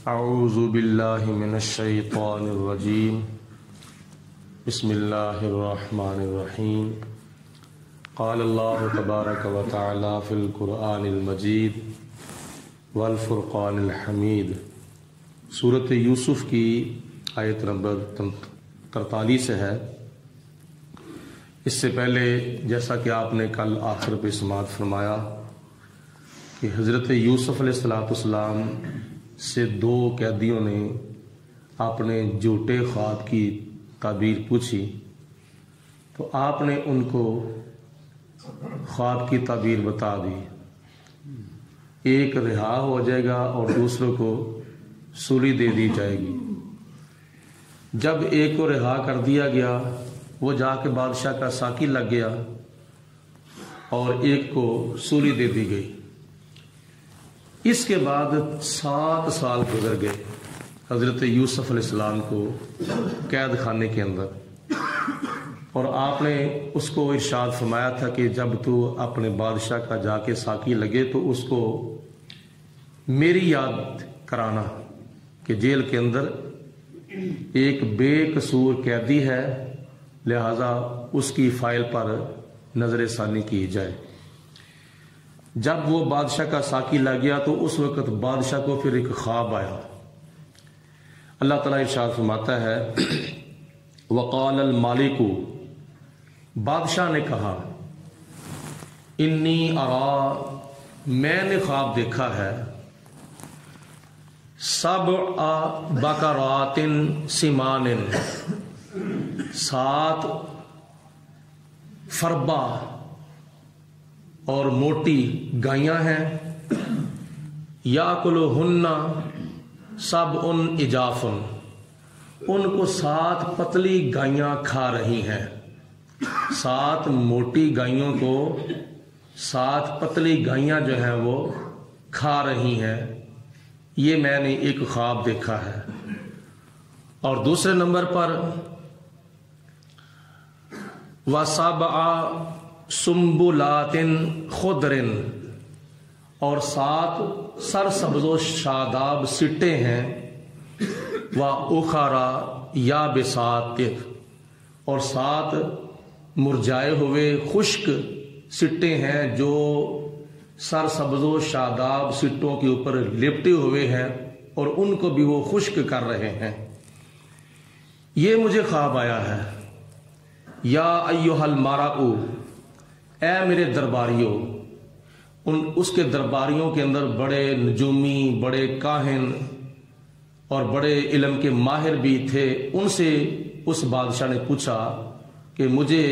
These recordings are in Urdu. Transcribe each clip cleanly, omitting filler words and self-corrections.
اعوذ باللہ من الشیطان الرجیم بسم اللہ الرحمن الرحیم قال اللہ تبارک و تعالی فی القرآن المجید والفرقان الحمید۔ سورۃ یوسف کی آیت نمبر 43 ہے۔ اس سے پہلے جیسا کہ آپ نے کل آخر پہ سماعت فرمایا کہ حضرت یوسف علیہ السلام سے دو قیدیوں نے اپنے جھوٹے خواب کی تعبیر پوچھی تو آپ نے ان کو خواب کی تعبیر بتا دی۔ ایک رہا ہو جائے گا اور دوسروں کو سولی دے دی جائے گی۔ جب ایک کو رہا کر دیا گیا وہ جا کے بادشاہ کا ساقی لگ گیا اور ایک کو سولی دے دی گئی۔ اس کے بعد 7 سال گزر گئے حضرت یوسف علیہ السلام کو قید خانے کے اندر، اور آپ نے اس کو ارشاد فرمایا تھا کہ جب تو اپنے بادشاہ کا جا کے ساقی لگے تو اس کو میری یاد کرانا کہ جیل کے اندر ایک بے قصور قیدی ہے، لہذا اس کی فائل پر نظر ثانی کی جائے۔ جب وہ بادشاہ کا ساقی لگ گیا تو اس وقت بادشاہ کو پھر ایک خواب آیا۔ اللہ تعالیٰ ارشاد فرماتا ہے وقال المالک، بادشاہ نے کہا انی ارا، میں نے خواب دیکھا ہے 7 بقرات سمان، 7 فربا اور موٹی گائیاں ہیں، یاکلہن 7 عجاف، ان کو 7 پتلی گائیاں کھا رہی ہیں۔ 7 موٹی گائیوں کو 7 پتلی گائیاں جو ہیں وہ کھا رہی ہیں۔ یہ میں نے ایک خواب دیکھا ہے۔ اور دوسرے نمبر پر وَسَبْعَ سنبلات خضر، اور 7 سرسبز و شاداب سٹے ہیں، وَأُخَرَ یابسات، اور 7 مرجھائے ہوئے خشک سٹے ہیں جو سرسبز و شاداب سٹوں کے اوپر لپٹے ہوئے ہیں اور ان کو بھی وہ خشک کر رہے ہیں۔ یہ مجھے خواب آیا ہے۔ یا ایھا الملأ، اے میرے درباریوں۔ اس کے درباریوں کے اندر بڑے نجومی، بڑے کاہن اور بڑے علم کے ماہر بھی تھے۔ ان سے اس بادشاہ نے پوچھا کہ مجھے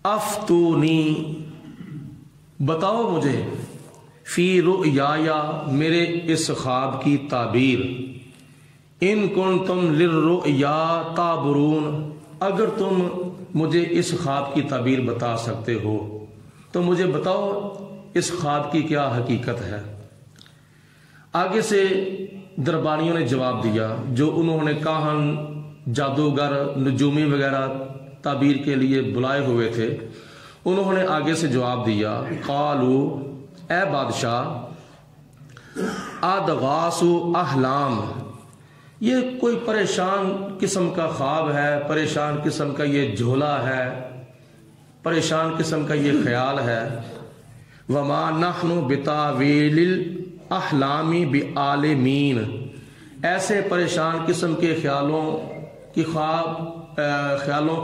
افتونی، بتاؤ مجھے، فی رؤیا، میرے اس خواب کی تعبیر، ان کنتم للرؤیا تعبرون، اگر تم مجھے اس خواب کی تعبیر بتا سکتے ہو تو مجھے بتاؤ اس خواب کی کیا حقیقت ہے۔ آگے سے درباریوں نے جواب دیا، جو انہوں نے کاہن، جادوگر، نجومی وغیرہ تعبیر کے لیے بلائے ہوئے تھے، انہوں نے آگے سے جواب دیا قالو، اے بادشاہ، ادغاث احلام، یہ کوئی پریشان قسم کا خواب ہے، پریشان قسم کا یہ جھولا ہے، پریشان قسم کا یہ خیال ہے۔ وما نحن بتاویل الاحلام بعالمین، ایسے پریشان قسم کے خیالوں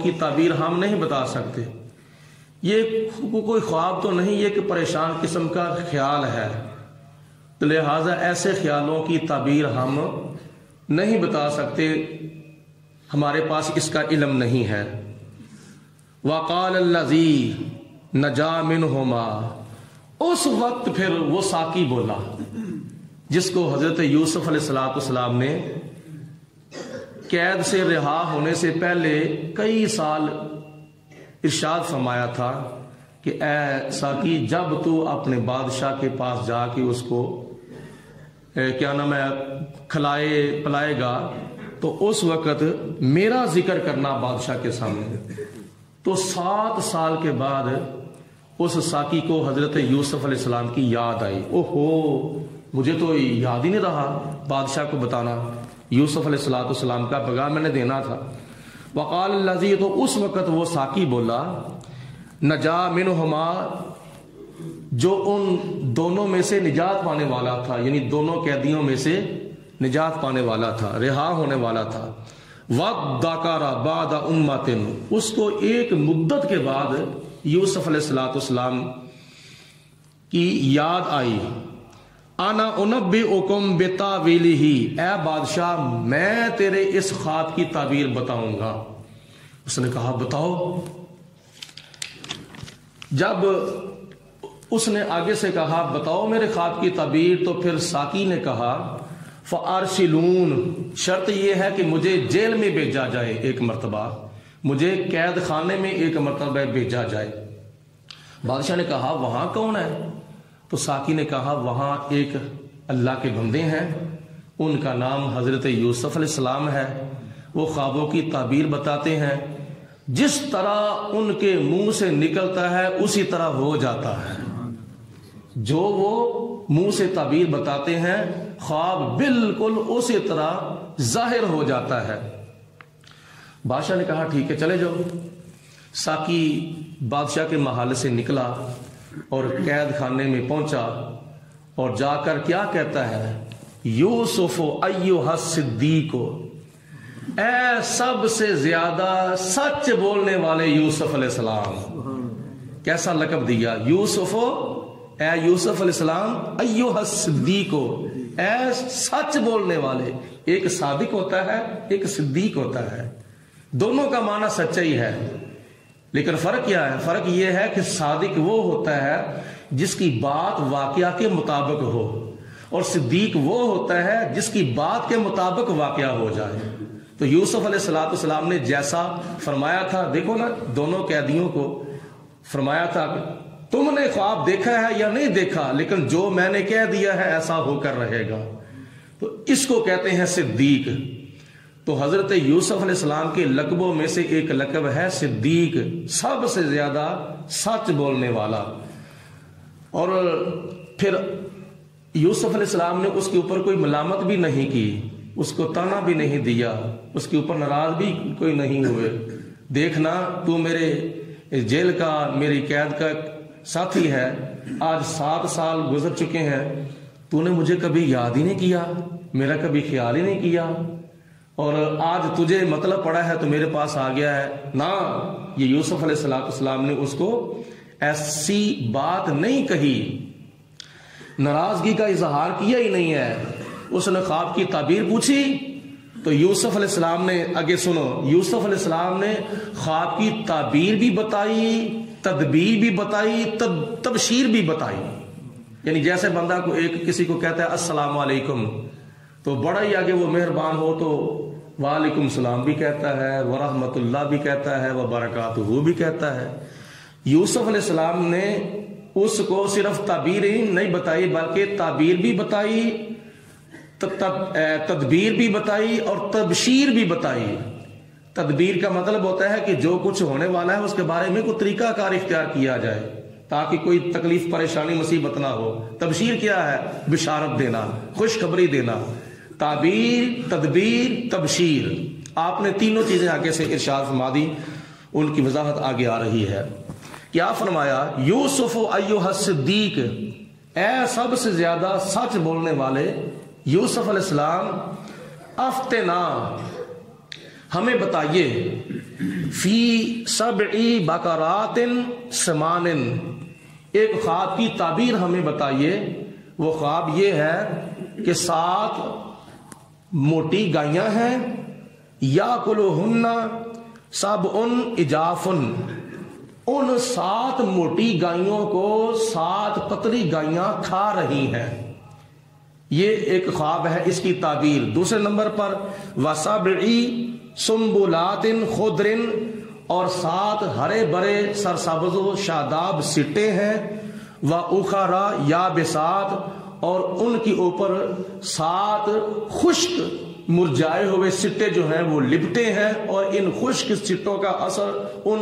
کی تعبیر ہم نہیں بتا سکتے۔ یہ کوئی خواب تو نہیں، یہ کہ پریشان قسم کا خیال ہے، تو لہٰذا ایسے خیالوں کی تعبیر ہم نہیں بتا سکتے، ہمارے پاس اس کا علم نہیں ہے۔ وقال الذی نجا منہما، اس وقت پھر وہ ساقی بولا جس کو حضرت یوسف علیہ السلام نے قید سے رہا ہونے سے پہلے کئی سال ارشاد فرمایا تھا کہ اے ساقی، جب تو اپنے بادشاہ کے پاس جا کے اس کو کیا نام ہے کھلائے پلائے گا تو اس وقت میرا ذکر کرنا بادشاہ کے سامنے۔ تو 7 سال کے بعد اس ساقی کو حضرت یوسف علیہ السلام کی یاد آئی، اوہو مجھے تو یاد ہی نہیں رہا بادشاہ کو بتانا، یوسف علیہ السلام کا پیغام میں نے دینا تھا۔ وقال الذی، تو اس وقت وہ ساقی بولا، نجا منہما، جو ان دونوں میں سے نجات پانے والا تھا، یعنی دونوں قیدیوں میں سے نجات پانے والا تھا، رہا ہونے والا تھا۔ وَذَكَرَ بَعْدَ أُمَّةٍ، اس کو ایک مدت کے بعد یوسف علیہ السلام کی یاد آئی، انا انبئکم بتاویلہ، اے بادشاہ میں تیرے اس خواب کی تعبیر بتاؤں گا۔ اس نے کہا بتاؤ۔ جب اس نے آگے سے کہا بتاؤ میرے خواب کی تعبیر، تو پھر ساقی نے کہا فَأَرْسِلُونَ، شرط یہ ہے کہ مجھے جیل میں بھیجا جائے ایک مرتبہ، مجھے قید خانے میں ایک مرتبہ بھیجا جائے۔ بادشاہ نے کہا وہاں کون ہے؟ تو ساقی نے کہا وہاں ایک اللہ کے بندے ہیں، ان کا نام حضرت یوسف علیہ السلام ہے، وہ خوابوں کی تعبیر بتاتے ہیں، جس طرح ان کے منہ سے نکلتا ہے اسی طرح ہو جاتا ہے، جو وہ منہ سے تعبیر بتاتے ہیں خواب بالکل اسی طرح ظاہر ہو جاتا ہے۔ بادشاہ نے کہا ٹھیک ہے چلے جاؤ۔ ساقی بادشاہ کے محل سے نکلا اور قید خانے میں پہنچا، اور جا کر کیا کہتا ہے، یوسف ایھا الصدیق، اے سب سے زیادہ سچ بولنے والے یوسف علیہ السلام۔ کیسا لقب دیا، یوسف، اے یوسف علیہ السلام، ایھا الصدیق، اے سچ بولنے والے۔ ایک صادق ہوتا ہے، ایک صدیق ہوتا ہے، دونوں کا معنی سچائی ہے، لیکن فرق کیا ہے؟ فرق یہ ہے کہ صادق وہ ہوتا ہے جس کی بات واقعہ کے مطابق ہو، اور صدیق وہ ہوتا ہے جس کی بات کے مطابق واقعہ ہو جائے۔ تو یوسف علیہ السلام نے جیسا فرمایا تھا، دیکھو نا دونوں قیدیوں کو فرمایا تھا تم نے خواب دیکھا ہے یا نہیں دیکھا، لیکن جو میں نے کہہ دیا ہے ایسا ہو کر رہے گا، تو اس کو کہتے ہیں صدیق۔ تو حضرت یوسف علیہ السلام کے لقبوں میں سے ایک لقب ہے صدیق، سب سے زیادہ سچ بولنے والا۔ اور پھر یوسف علیہ السلام نے اس کے اوپر کوئی ملامت بھی نہیں کی، اس کو تانا بھی نہیں دیا، اس کے اوپر ناراض بھی کوئی نہیں ہوئے۔ دیکھنا تو میرے جیل کا، میری قید کا ساتھی ہے، آج 7 سال گزر چکے ہیں، تو نے مجھے کبھی یاد ہی نہیں کیا، میرا کبھی خیال ہی نہیں کیا، اور آج تجھے مطلب پڑا ہے تو میرے پاس آ گیا ہے نا۔ یہ یوسف علیہ السلام نے اس کو ایسی بات نہیں کہی، ناراضگی کا اظہار کیا ہی نہیں ہے۔ اس نے خواب کی تعبیر پوچھی تو یوسف علیہ السلام نے، آگے سنو، یوسف علیہ السلام نے خواب کی تعبیر بھی بتائی، تدبیر بھی بتائی، تبشیر بھی بتائی۔ یعنی جیسے بندہ کو کسی کو کہتا ہے السلام علیکم، تو بڑا ہی آگے وہ مہربان ہو تو وعلیکم السلام بھی کہتا ہے، ورحمۃ اللہ بھی کہتا ہے، وبرکاتہ بھی کہتا ہے۔ یوسف علیہ السلام نے اس کو صرف تعبیر ہی نہیں بتائی، بلکہ تعبیر بھی بتائی، تدبیر بھی بتائی، اور تبشیر بھی بتائی۔ تدبیر کا مطلب ہوتا ہے کہ جو کچھ ہونے والا ہے اس کے بارے میں کوئی طریقہ کار اختیار کیا جائے تاکہ کوئی تکلیف پریشانی مصیبت نہ ہو۔ تبشیر کیا ہے؟ بشارت دینا، خوشخبری دینا۔ تعبیر، تدبیر، تبشیر، آپ نے تینوں چیزیں آگے سے ارشاد فرما دی، ان کی وضاحت آگے آ رہی ہے۔ کیا فرمایا؟ یوسف ایھا الصدیق، اے سب سے زیادہ سچ بولنے والے یوسف علیہ السلام، افتنا، ہمیں بتائیے، فی 7 بقرات سمان، ایک خواب کی تعبیر ہمیں بتائیے۔ وہ خواب یہ ہے کہ 7 موٹی گائیاں ہیں، یاکلہن 7 عجاف، ان 7 موٹی گائیوں کو 7 پتلی گائیاں کھا رہی ہیں۔ یہ ایک خواب ہے، اس کی تعبیر۔ دوسرے نمبر پر وَسَبْعِ سُنبُلَاتٍ خُضْرٍ، اور 7 ہرے بھرے سرسبز و شاداب سٹے ہیں، وَأُخَرَ يَابِسَاتٍ، اور ان کے اوپر 7 خشک مرجائے ہوئے سٹے جو ہیں وہ لپٹے ہیں، اور ان خشک سٹوں کا اثر ان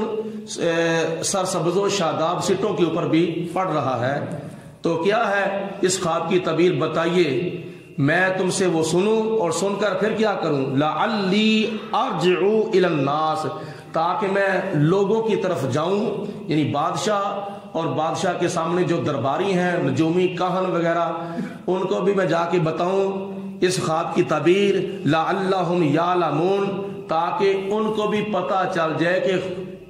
سرسبز و شاداب سٹوں کے اوپر بھی پڑ رہا ہے۔ تو کیا ہے اس خواب کی تعبیر بتائیے، میں تم سے وہ سنوں اور سن کر پھر کیا کروں؟ لعلی ارجع الی الناس، تاکہ میں لوگوں کی طرف جاؤں، یعنی بادشاہ اور بادشاہ کے سامنے جو درباری ہیں، نجومی کاہن وغیرہ، ان کو بھی میں جا کے بتاؤں اس خواب کی تعبیر، لعلہم یعلمون، تاکہ ان کو بھی پتہ چل جائے کہ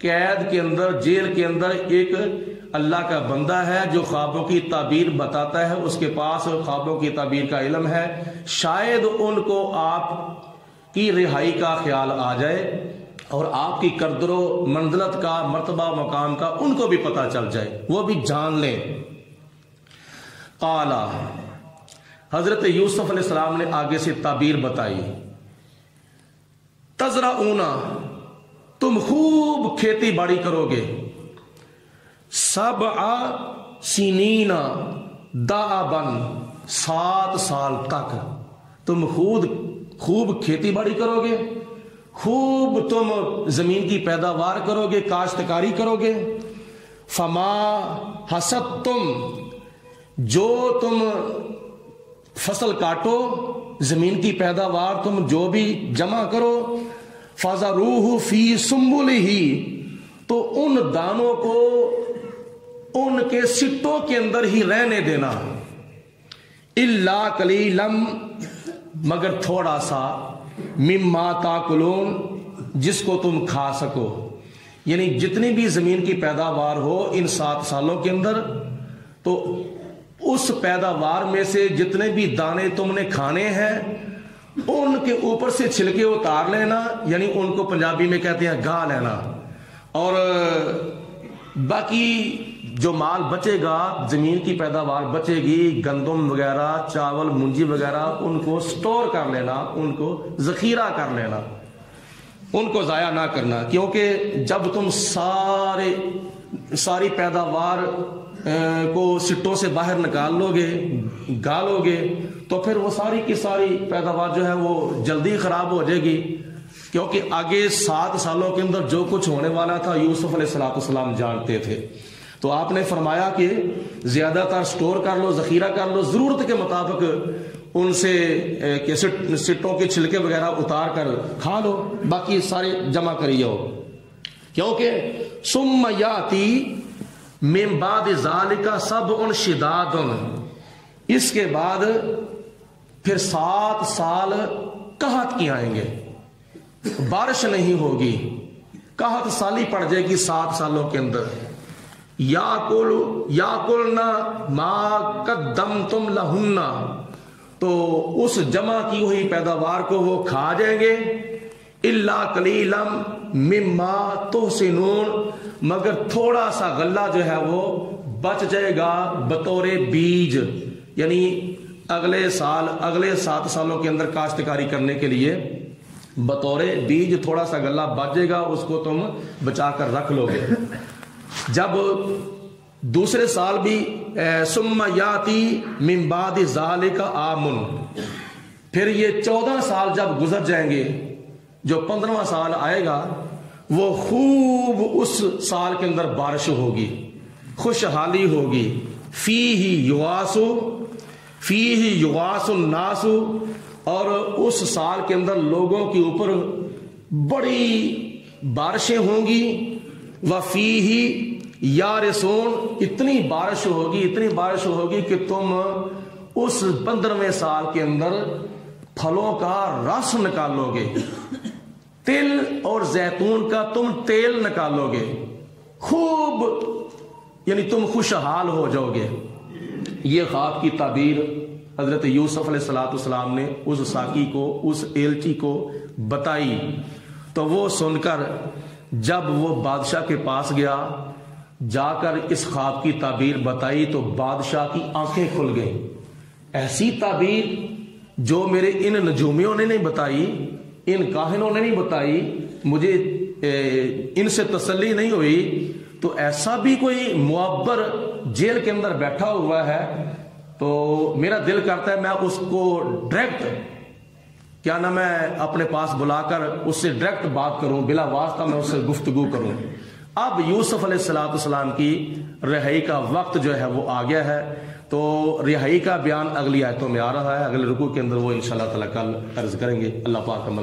قید کے اندر، جیل کے اندر ایک اللہ کا بندہ ہے جو خوابوں کی تعبیر بتاتا ہے، اس کے پاس خوابوں کی تعبیر کا علم ہے، شاید ان کو آپ کی رہائی کا خیال آ جائے اور آپ کی قدر و منزلت کا، مرتبہ مقام کا ان کو بھی پتہ چل جائے، وہ بھی جان لیں۔ قال، حضرت یوسف علیہ السلام نے آگے سے تعبیر بتائی، تزرعون، تم خوب کھیتی باڑی کرو گے، 7 سنین دأبا، 7 سال تک تم خوب کھیتی باڑی کرو گے، خوب تم زمین کی پیداوار کرو گے، کاشتکاری کرو گے، فما حصدتم، جو تم فصل کاٹو، زمین کی پیداوار تم جو بھی جمع کرو، فذروہ فی سنبلہ، تو ان دانوں کو ان کے سٹوں کے اندر ہی رہنے دینا، الا قلیلا، مگر تھوڑا سا، مما تاکلون، جس کو تم کھا سکو، یعنی جتنی بھی زمین کی پیداوار ہو ان 7 سالوں کے اندر، تو اس پیداوار میں سے جتنے بھی دانے تم نے کھانے ہیں ان کے اوپر سے چھلکے اتار لینا، یعنی ان کو پنجابی میں کہتے ہیں گا لینا، اور باقی جو مال بچے گا، زمین کی پیداوار بچے گی، گندم وغیرہ، چاول، منجی وغیرہ، ان کو سٹور کر لینا، ان کو ذخیرہ کر لینا، ان کو ضائع نہ کرنا، کیونکہ جب تم ساری پیداوار کو سٹوں سے باہر نکال لو گے، گالو گے، تو پھر وہ ساری کی ساری پیداوار جو ہے وہ جلدی خراب ہو جائے گی، کیونکہ آگے 7 سالوں کے اندر جو کچھ ہونے والا تھا یوسف علیہ السلام جانتے تھے۔ تو آپ نے فرمایا کہ زیادہ تر سٹور کر لو، ذخیرہ کر لو، ضرورت کے مطابق ان سے سٹوں کے چھلکے وغیرہ اتار کر کھا لو، باقی سارے جمع کری جاؤ، کیونکہ ثم یاتی من بعد ذالک 7 شداد، اس کے بعد پھر 7 سال قحط کی آئیں گے، بارش نہیں ہوگی، قحط سالی پڑ جائے گی 7 سالوں کے اندر، یاکلنا ما قدمتم لہن، تو اس جمع کی ہوئی پیداوار کو وہ کھا جائیں گے، الا قلیلا مما تحسنون، مگر تھوڑا سا غلہ جو ہے وہ بچ جائے گا بطور بیج، یعنی اگلے سال، اگلے 7 سالوں کے اندر کاشتکاری کرنے کے لیے بطور بیج تھوڑا سا غلہ بچ جائے گا، اس کو تم بچا کر رکھ لو گے۔ جب دوسرے سال بھی ثم یاتی من بعد ذالک عام، پھر یہ 14 سال جب گزر جائیں گے، جو 15واں سال آئے گا وہ خوب اس سال کے اندر بارش ہوگی، خوشحالی ہوگی، فیہ یغاث الناس، اور اس سال کے اندر لوگوں کے اوپر بڑی بارشیں ہوں گی، وفیہ یارسون، اتنی بارش ہوگی کہ تم اس 15ویں سال کے اندر پھلوں کا رس نکالو گے، تل اور زیتون کا تم تیل نکالو گے، خوب، یعنی تم خوشحال ہو جاؤ گے۔ یہ خواب کی تعبیر حضرت یوسف علیہ السلام نے اس ساقی کو، اس ایلچی کو بتائی، تو وہ سن کر جب وہ بادشاہ کے پاس گیا، جا کر اس خواب کی تعبیر بتائی، تو بادشاہ کی آنکھیں کھل گئیں، ایسی تعبیر جو میرے ان نجومیوں نے نہیں بتائی، ان کاہنوں نے نہیں بتائی، مجھے ان سے تسلی نہیں ہوئی، تو ایسا بھی کوئی معبر جیل کے اندر بیٹھا ہوا ہے، تو میرا دل کرتا ہے میں اس کو ڈائریکٹ کیا نام ہے اپنے پاس بلا کر اس سے ڈائریکٹ بات کروں، بلا واسطہ میں اس سے گفتگو کروں۔ اب یوسف علیہ السلام کی رہائی کا وقت جو ہے وہ آ گیا ہے، تو رہائی کا بیان اگلی آیتوں میں آ رہا ہے، اگلے رکوع کے اندر وہ انشاءاللہ تعالی کل عرض کریں گے۔ اللہ پاک عمل